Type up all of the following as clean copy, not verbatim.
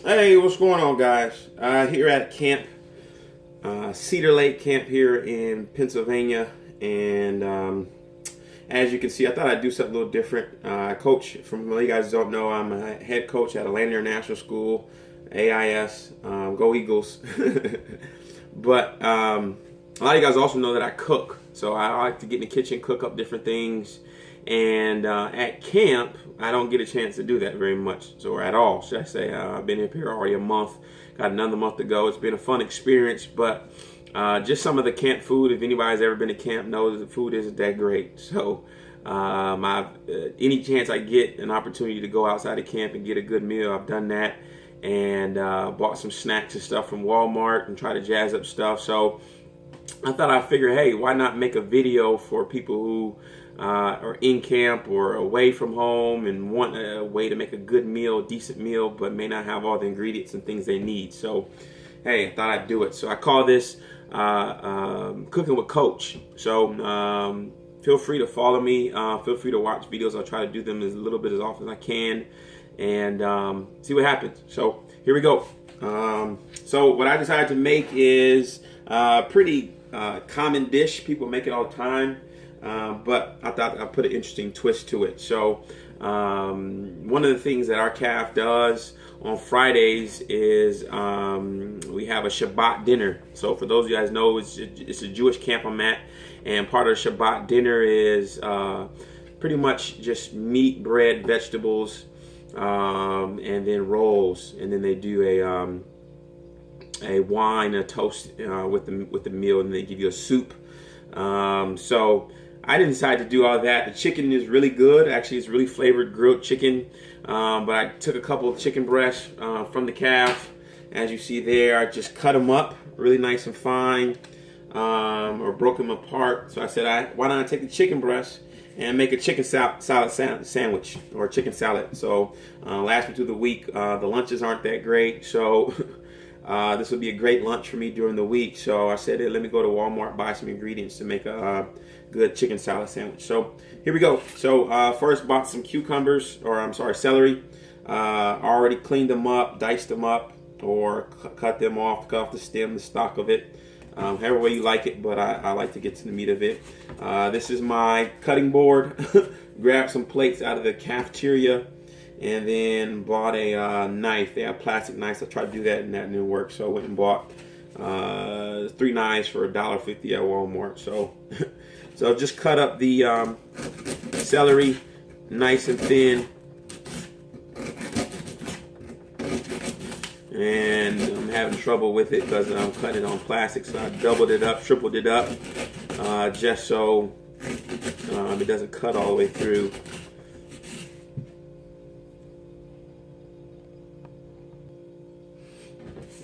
Hey, what's going on, guys? Here at camp, Cedar Lake Camp here in Pennsylvania, and as you can see, I thought I'd do something a little different. I coach, from what you guys don't know, I'm a head coach at Atlanta International School, AIS. Go Eagles! But a lot of you guys also know that I cook, so I like to get in the kitchen, cook up different things. And at camp, I don't get a chance to do that very much, or at all, should I say. I've been here already a month, got another month to go. It's been a fun experience, but just some of the camp food, if anybody's ever been to camp, knows the food isn't that great. So any chance I get an opportunity to go outside of camp and get a good meal, I've done that. And bought some snacks and stuff from Walmart and try to jazz up stuff. So I thought I'd figure, hey, why not make a video for people who are in camp or away from home and want a way to make a good meal, decent meal, but may not have all the ingredients and things they need. So, hey, I thought I'd do it. So I call this Cooking with Coach. So feel free to follow me. Feel free to watch videos. I'll try to do them as a little bit as often as I can and see what happens. So here we go. So what I decided to make is a pretty common dish. People make it all the time. But I thought I'd put an interesting twist to it. So one of the things that our calf does on Fridays is we have a Shabbat dinner. So for those of you guys know, it's a Jewish camp I'm at, and part of the Shabbat dinner is pretty much just meat, bread, vegetables, and then rolls, and then they do a wine, a toast with the meal, and they give you a soup. So I didn't decide to do all that. The chicken is really good. Actually, it's really flavored grilled chicken. But I took a couple of chicken breasts from the calf. As you see there, I just cut them up really nice and fine, or broke them apart. So I said, why not take the chicken breast and make a chicken salad sandwich or chicken salad. So last me through the week. The lunches aren't that great, so this would be a great lunch for me during the week. So I said, hey, let me go to Walmart, buy some ingredients to make a good chicken salad sandwich. So here we go. So first bought some cucumbers, or I'm sorry, celery. Already cleaned them up, diced them up, or cut them off, cut off the stem, the stalk of it. However way you like it, but I like to get to the meat of it. This is my cutting board. Grabbed some plates out of the cafeteria, and then bought a knife. They have plastic knives. I tried to do that, and that didn't work. So I went and bought 3 knives for $1.50 at Walmart. So just cut up the celery nice and thin. And I'm having trouble with it because I'm cutting it on plastic, so I doubled it up, tripled it up, just so it doesn't cut all the way through.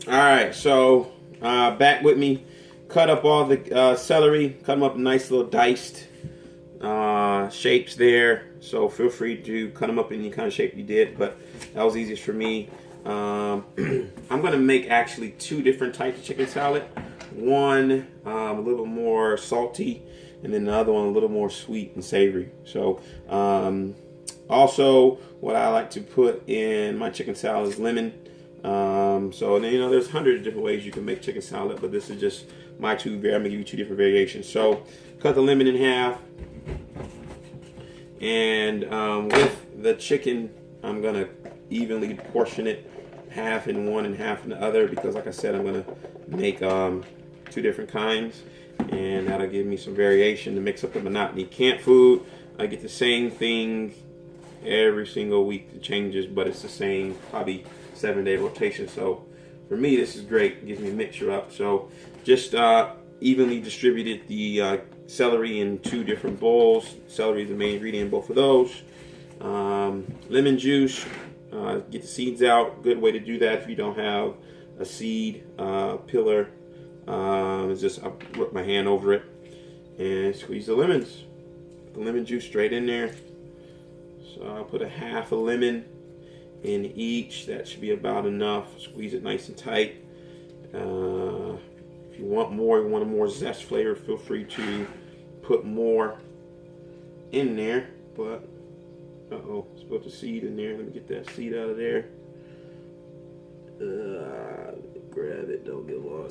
Alright, so back with me. Cut up all the celery, cut them up in nice little diced shapes there. So feel free to cut them up in any kind of shape you did, but that was easiest for me. I'm going to make actually 2 different types of chicken salad. One a little more salty, and then the other one a little more sweet and savory. So also what I like to put in my chicken salad is lemon. So there's hundreds of different ways you can make chicken salad, but this is just my 2. I'm going to give you 2 different variations. So cut the lemon in half, and with the chicken I'm going to evenly portion it, half in one and half in the other, because like I said, I'm going to make 2 different kinds, and that'll give me some variation to mix up the monotony. Camp food, I get the same thing every single week. It changes, but it's the same, probably 7-day rotation. So for me, this is great. It gives me a mixture up. So just evenly distributed the celery in 2 different bowls. Celery is the main ingredient in both of those. Lemon juice. Get the seeds out. Good way to do that if you don't have a seed pillar. It's just I rub my hand over it and squeeze the lemons. Put the lemon juice straight in there. So I'll put a half a lemon in each. That should be about enough. Squeeze it nice and tight. If you want more, you want a more zest flavor, feel free to put more in there. But spilled the seed in there. Let me get that seed out of there.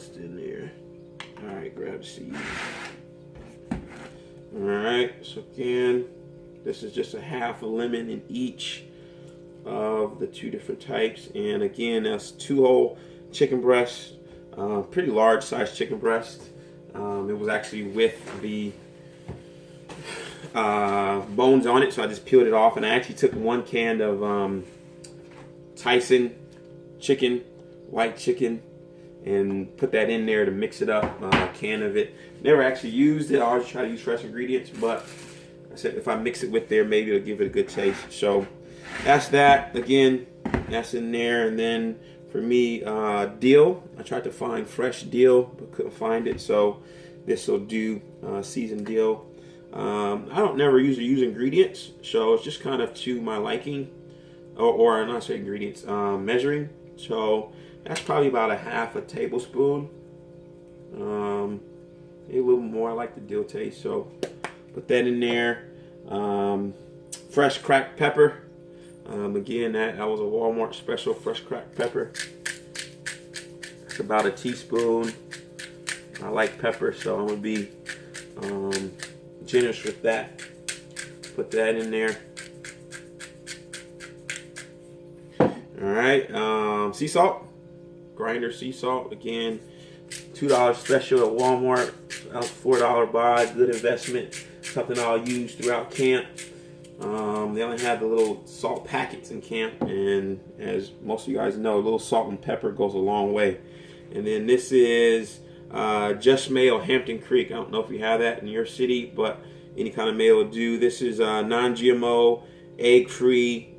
else in there. All right, grab the seed. All right, so again, this is just a half a lemon in each of the 2 different types. And again, that's 2 whole chicken breasts, pretty large size chicken breast. It was actually with the bones on it, so I just peeled it off. And I actually took 1 can of Tyson chicken, white chicken, and put that in there to mix it up. A can of it. Never actually used it. I always try to use fresh ingredients, but I said if I mix it with there, maybe it'll give it a good taste. So that's that. Again, that's in there. And then for me, dill. I tried to find fresh dill, but couldn't find it. So this will do seasoned dill. I don't never usually use ingredients, so it's just kind of to my liking, or not say ingredients, measuring. So that's probably about a half a tablespoon. Maybe a little more. I like the dill taste, so put that in there. Fresh cracked pepper. Again, that was a Walmart special, fresh cracked pepper. It's about a teaspoon. I like pepper, so I'm gonna be generous with that. Put that in there. All right, sea salt, grinder sea salt. Again, $2 special at Walmart. That was $4 buy. Good investment. Something I'll use throughout camp. They only have the little salt packets in camp, and as most of you guys know, a little salt and pepper goes a long way. And then this is Just Mayo Hampton Creek. I don't know if you have that in your city, but any kind of mayo will do. This is non-GMO, egg-free,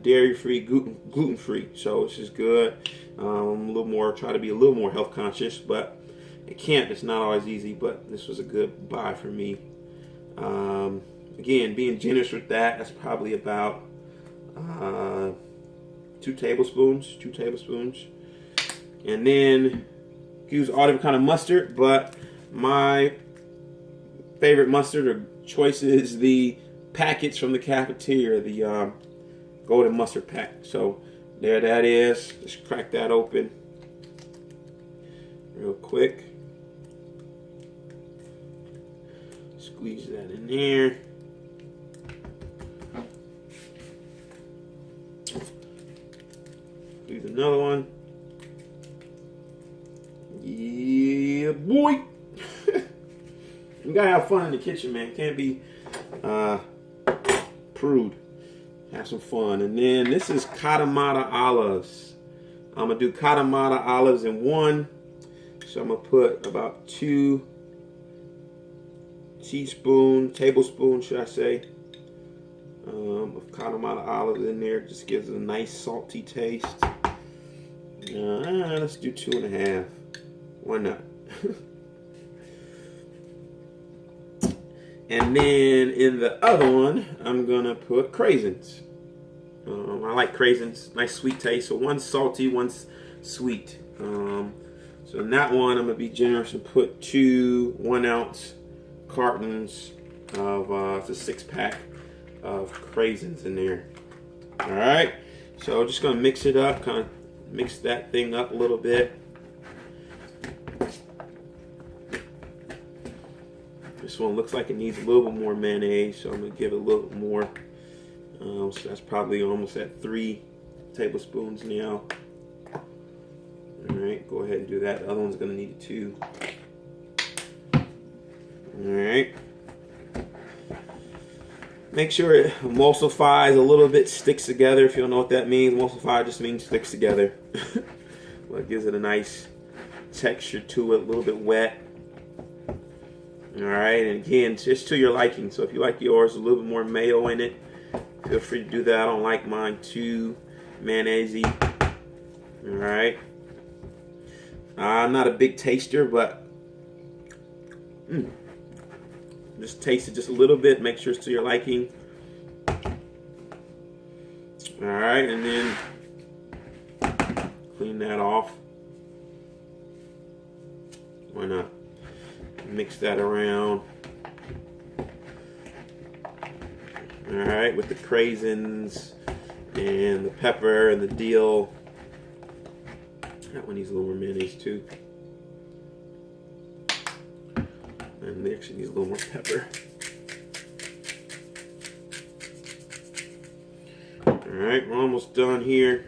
dairy-free, gluten-free. So this is good. Try to be a little more health conscious, but at camp it's not always easy. But this was a good buy for me. Again, being generous with that. That's probably about 2 tablespoons. And then use all different kind of mustard, but my favorite mustard or choice is the packets from the cafeteria, the golden mustard pack. So there that is. Just crack that open real quick. Squeeze that in there. Squeeze another one. Yeah, boy. You gotta have fun in the kitchen, man. Can't be prude. Have some fun. And then this is Katamata olives. I'm gonna do Katamata olives in 1. So I'm gonna put about 2 tablespoons, should I say, of Katamata olives in there. Just gives it a nice salty taste. Let's do 2.5. Why not? And then in the other one, I'm gonna put craisins. I like craisins, nice sweet taste. So one's salty, one's sweet. So in that one, I'm gonna be generous and put 2 1-ounce cartons of it's a 6-pack of craisins in there. All right. So just gonna mix it up, kind of mix that thing up a little bit. This one looks like it needs a little bit more mayonnaise, so I'm going to give it a little more. So that's probably almost at 3 tablespoons now. Alright, go ahead and do that. The other one's going to need it too. Alright. Make sure it emulsifies a little bit, sticks together. If you don't know what that means, emulsify just means sticks together. Well, it gives it a nice texture to it, a little bit wet. Alright, and again, just to your liking. So if you like yours a little bit more mayo in it, feel free to do that. I don't like mine too mayonnaise-y. Alright. I'm not a big taster, but just taste it just a little bit. Make sure it's to your liking. Alright, and then clean that off. Why not? Mix that around. Alright, with the craisins and the pepper and the dill. That one needs a little more mayonnaise too. And they actually needs a little more pepper. Alright, we're almost done here.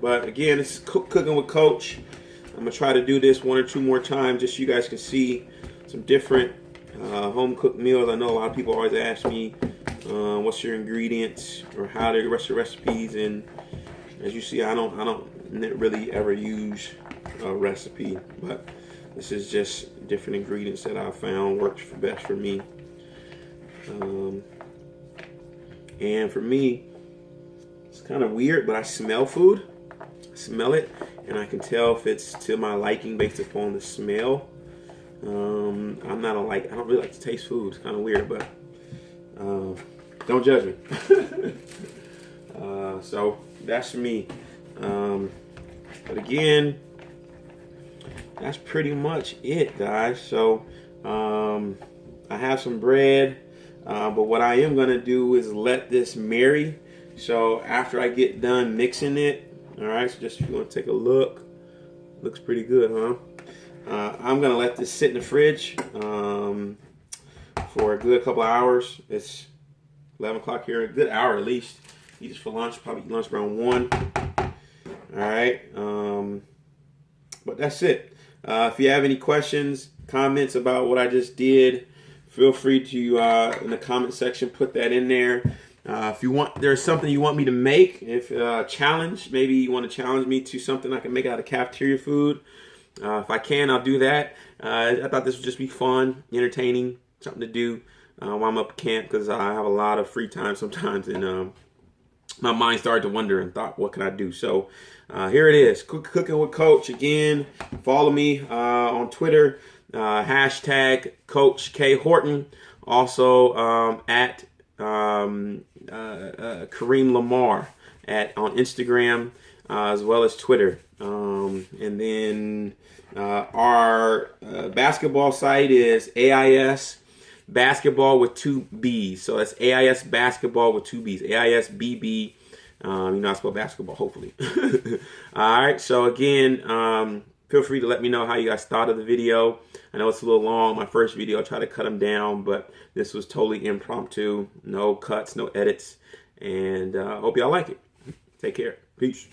But again, this is Cooking with Coach. I'm going to try to do this 1 or 2 more times just so you guys can see some different home cooked meals. I know a lot of people always ask me what's your ingredients or how to the rest of the recipes, and as you see, I don't really ever use a recipe, but this is just different ingredients that I found works best for me. And for me, it's kind of weird, but I smell food. I smell it, and I can tell if it's to my liking based upon the smell. I don't really like to taste food. It's kind of weird, but don't judge me. So that's me. But again, that's pretty much it, guys. So I have some bread, but what I am gonna do is let this marry. So after I get done mixing it, all right, so just if you want to take a look, looks pretty good, huh? I'm gonna let this sit in the fridge for a good couple of hours. It's 11 o'clock here, a good hour at least. Eat this for lunch, probably eat lunch around 1. All right, but that's it. If you have any questions, comments about what I just did, feel free to in the comment section put that in there. If you want, there's something you want me to make, if challenge, maybe you want to challenge me to something I can make out of cafeteria food. If I can, I'll do that. I thought this would just be fun, entertaining, something to do while I'm up at camp, because I have a lot of free time sometimes, and my mind started to wonder and thought, what can I do? So here it is, Cooking with Coach. Again, follow me on Twitter, hashtag Coach K Horton. Also at Kareem Lamar on Instagram, as well as Twitter. And then our basketball site is AIS Basketball with 2 B's. So that's AIS Basketball with 2 B's. AISBB. You know I spell basketball, hopefully. All right. So again, feel free to let me know how you guys thought of the video. I know it's a little long. My first video, I tried to cut them down, but this was totally impromptu. No cuts, no edits. And I hope y'all like it. Take care. Peace.